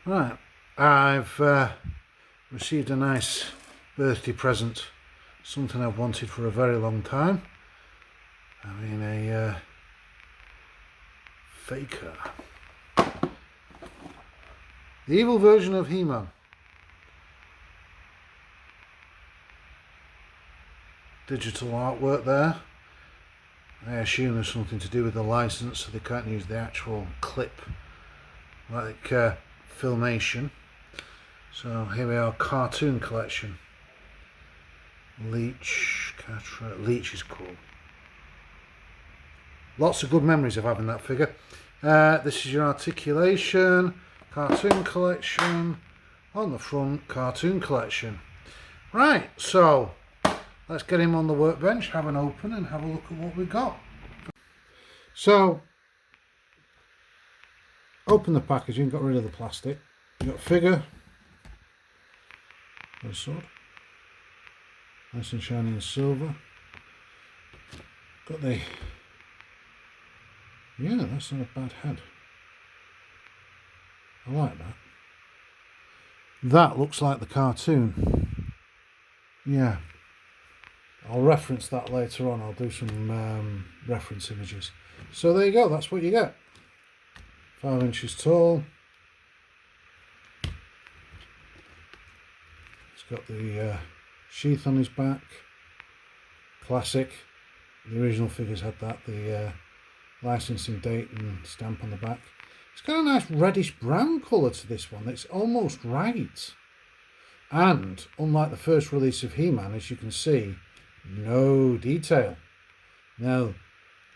Right, I've received a nice birthday present, something I've wanted for a very long time. I mean a faker. The evil version of He-Man. Digital artwork there. I assume there's something to do with the license, so they can't use the actual clip like Filmation. So here we are, cartoon collection. Leech is cool. Lots of good memories of having that figure. This is your articulation, cartoon collection. On the front, cartoon collection. Right, so let's get him on the workbench, have an open and have a look at what we've got. So, open the packaging, got rid of the plastic. You've got a figure, got a sword, nice and shiny and silver. Got the, yeah, that's not a bad head. I like that. That looks like the cartoon. Yeah. I'll reference that later on. I'll do some reference images. So there you go. That's what you get. 5 inches tall. It's got the sheath on his back. Classic. The original figures had that. The licensing date and stamp on the back. It's got a nice reddish brown colour to this one. It's almost right. And unlike the first release of He-Man, as you can see, no detail. Now,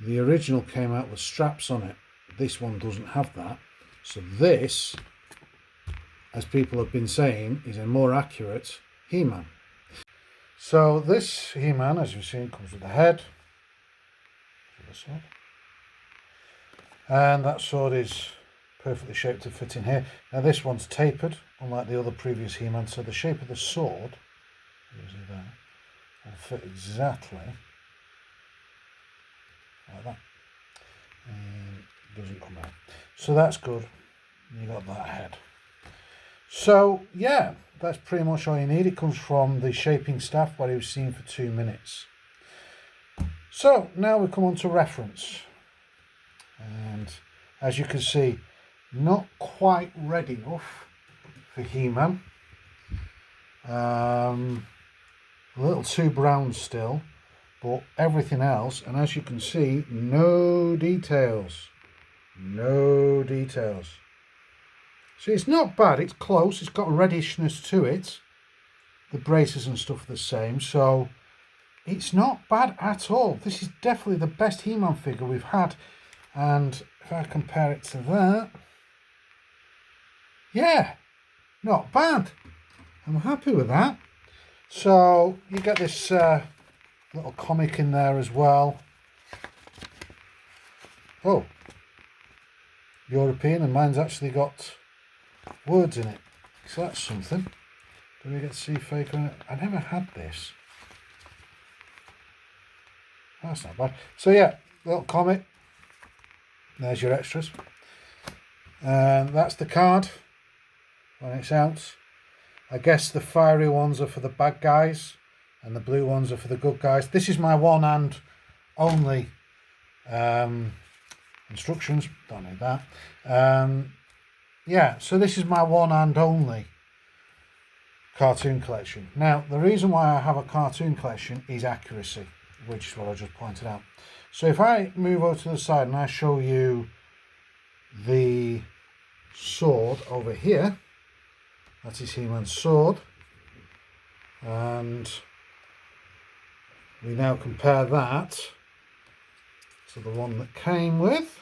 the original came out with straps on it. This one doesn't have that. So this, as people have been saying, is a more accurate He-Man. So this He-Man, as you've seen, comes with the head. And that sword is perfectly shaped to fit in here. Now this one's tapered, unlike the other previous He-Man, so the shape of the sword, usually there, will fit exactly like that. And it doesn't come out. So that's good. You got that head. So yeah, that's pretty much all you need. It comes from the shaping staff where he was seen for 2 minutes. So now we come on to reference. And as you can see, not quite red enough for He-Man. A little too brown still, but everything else, and as you can see, no details. No details. So it's not bad, it's close, it's got a reddishness to it. The braces and stuff are the same, so it's not bad at all. This is definitely the best He-Man figure we've had. And if I compare it to that, yeah, not bad. I'm happy with that. So you get this little comic in there as well. Oh, European, and mine's actually got words in it. So that's something. Do we get to see Faker in it? I never had this. That's not bad. So yeah, little comic. There's your extras. And that's the card when it's out. I guess the fiery ones are for the bad guys and the blue ones are for the good guys. This is my one and only instructions. Don't need that. Yeah, so this is my one and only cartoon collection. Now, the reason why I have a cartoon collection is accuracy, which is what I just pointed out. So if I move over to the side and I show you the sword over here, that is He-Man's sword, and we now compare that to the one that came with.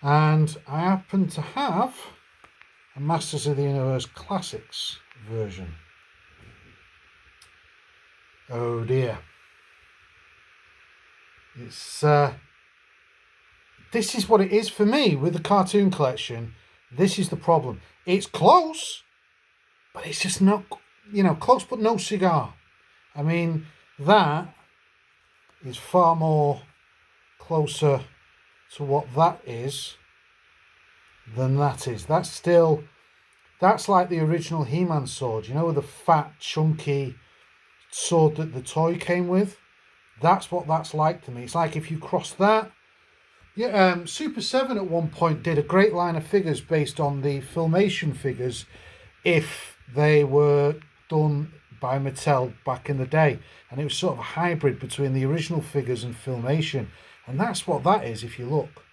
And I happen to have a Masters of the Universe Classics version. Oh dear. It's this is what it is for me with the cartoon collection. This is the problem. It's close, but it's just not, you know, close but no cigar. I mean, that is far more closer to what that is than that is. That's like the original He-Man sword, you know, with the fat, chunky sword that the toy came with. That's what that's like to me. It's like if you cross that. Yeah, Super 7 at one point did a great line of figures based on the Filmation figures if they were done by Mattel back in the day. And it was sort of a hybrid between the original figures and Filmation. And that's what that is if you look.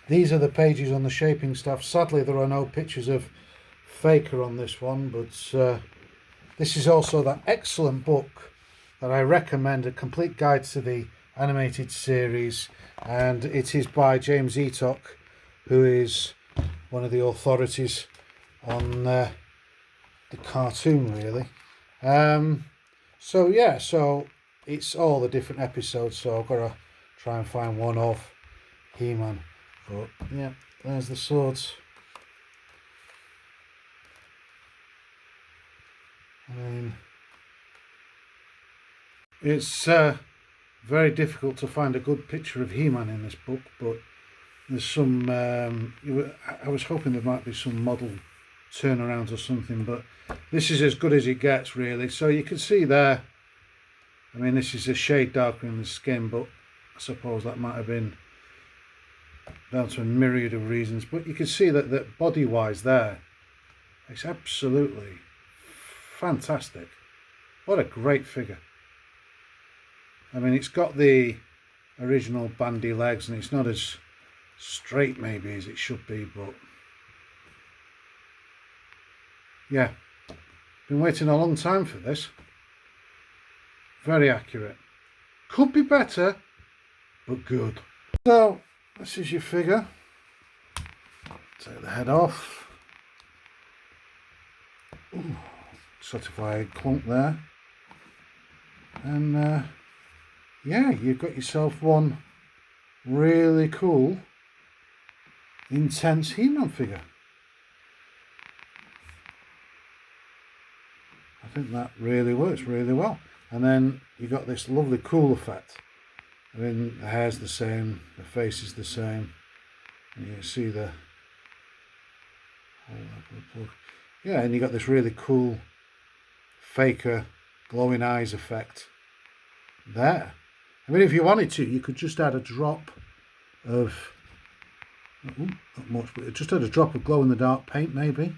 These are the pages on the shaping staff. Sadly, there are no pictures of Faker on this one, but this is also that excellent book that I recommend, A Complete Guide to the Animated Series, and it is by James Eatock, who is one of the authorities on the cartoon, really. So yeah, so it's all the different episodes, so I've got to try and find one of He-Man. But yeah, there's the swords. I mean, it's very difficult to find a good picture of He-Man in this book, but there's some, I was hoping there might be some model turnarounds or something, but this is as good as it gets, really. So you can see there, I mean, this is a shade darker in the skin, but I suppose that might have been down to a myriad of reasons. But you can see that body-wise there, it's absolutely fantastic. What a great figure. I mean, it's got the original bandy legs, and it's not as straight maybe as it should be, but yeah, been waiting a long time for this. Very accurate. Could be better, but good. So this is your figure. Take the head off. Ooh, certified clunk there. And yeah, you've got yourself one really cool, intense He-Man figure. I think that really works really well. And then you got this lovely cool effect. I mean, the hair's the same, the face is the same, and you can see the, yeah, and you got this really cool Faker glowing eyes effect there. I mean, if you wanted to, you could just add a drop of, not much, but just add a drop of glow in the dark paint maybe.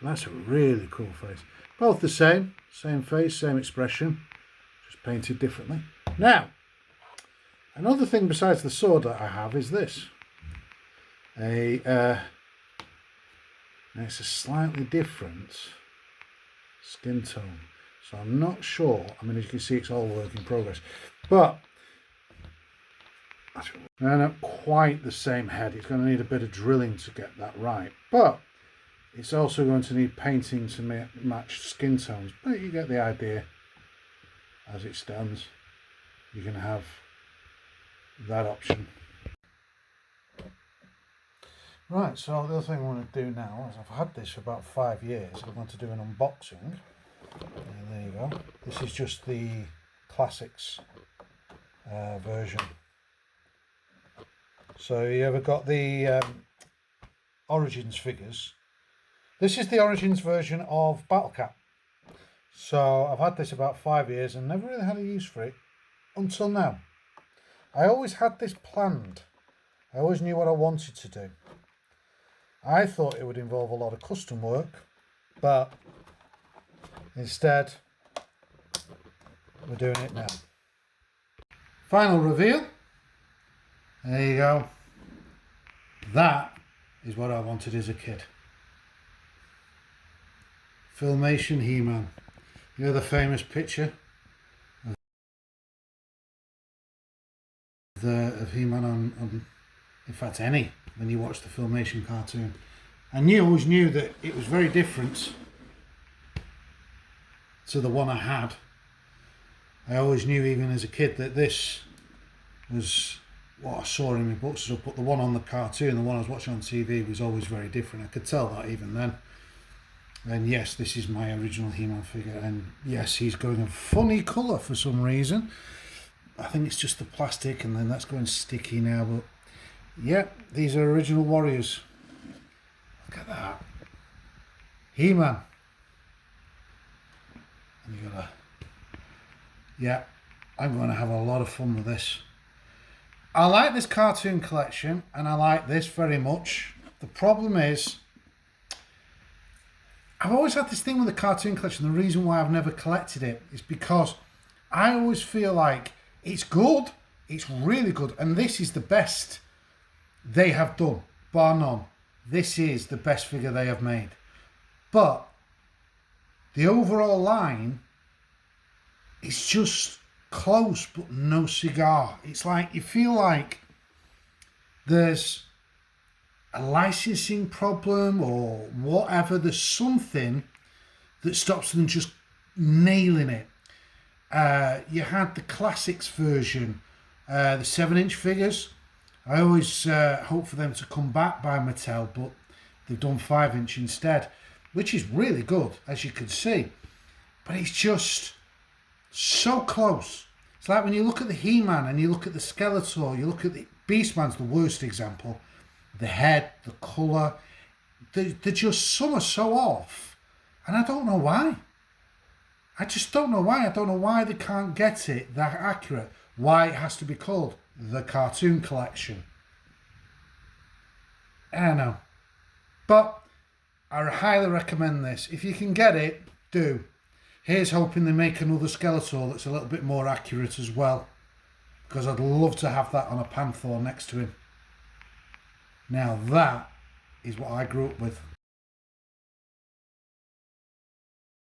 But that's a really cool face. Both the same face, same expression, just painted differently. Now, another thing besides the sword that I have is this. It's a slightly different skin tone. So I'm not sure, I mean, as you can see, it's all work in progress. But not quite the same head. It's going to need a bit of drilling to get that right. But it's also going to need painting to match skin tones. But you get the idea. As it stands, you can have that option. Right, so the other thing I want to do now is I've had this for about 5 years. I want to do an unboxing. And there you go. This is just the classics version. So you ever got the Origins figures? This is the Origins version of Battle Cat. So I've had this about 5 years and never really had a use for it until now. I always had this planned. I always knew what I wanted to do. I thought it would involve a lot of custom work, but instead we're doing it now. Final reveal. There you go. That is what I wanted as a kid. Filmation He-Man. You know the famous picture of He-Man on, in fact, any, when you watch the Filmation cartoon. I always knew that it was very different to the one I had. I always knew, even as a kid, that this was what I saw in my books, but the one on the cartoon, the one I was watching on TV, was always very different. I could tell that even then. And yes, this is my original He-Man figure, and yes, he's going a funny colour for some reason. I think it's just the plastic, and then that's going sticky now, but yeah, these are original Warriors. Look at that. He-Man. And you gotta, yeah, I'm going to have a lot of fun with this. I like this cartoon collection, and I like this very much. The problem is, I've always had this thing with the cartoon collection. The reason why I've never collected it is because I always feel like it's good, it's really good, and this is the best they have done, bar none. This is the best figure they have made. But the overall line is just close, but no cigar. It's like you feel like there's a licensing problem or whatever. There's something that stops them just nailing it. You had the classics version, the 7-inch figures. I always hope for them to come back by Mattel, but they've done 5-inch instead, which is really good, as you can see. But it's just so close. It's like when you look at the He-Man and you look at the Skeletor, you look at the Beastman's the worst example. The head, the colour, they're just, some are so off, and I don't know why. I just don't know why. I don't know why they can't get it that accurate. Why it has to be called the Cartoon Collection. I don't know. But I highly recommend this. If you can get it, do. Here's hoping they make another Skeletor that's a little bit more accurate as well, because I'd love to have that on a Panther next to him. Now that is what I grew up with.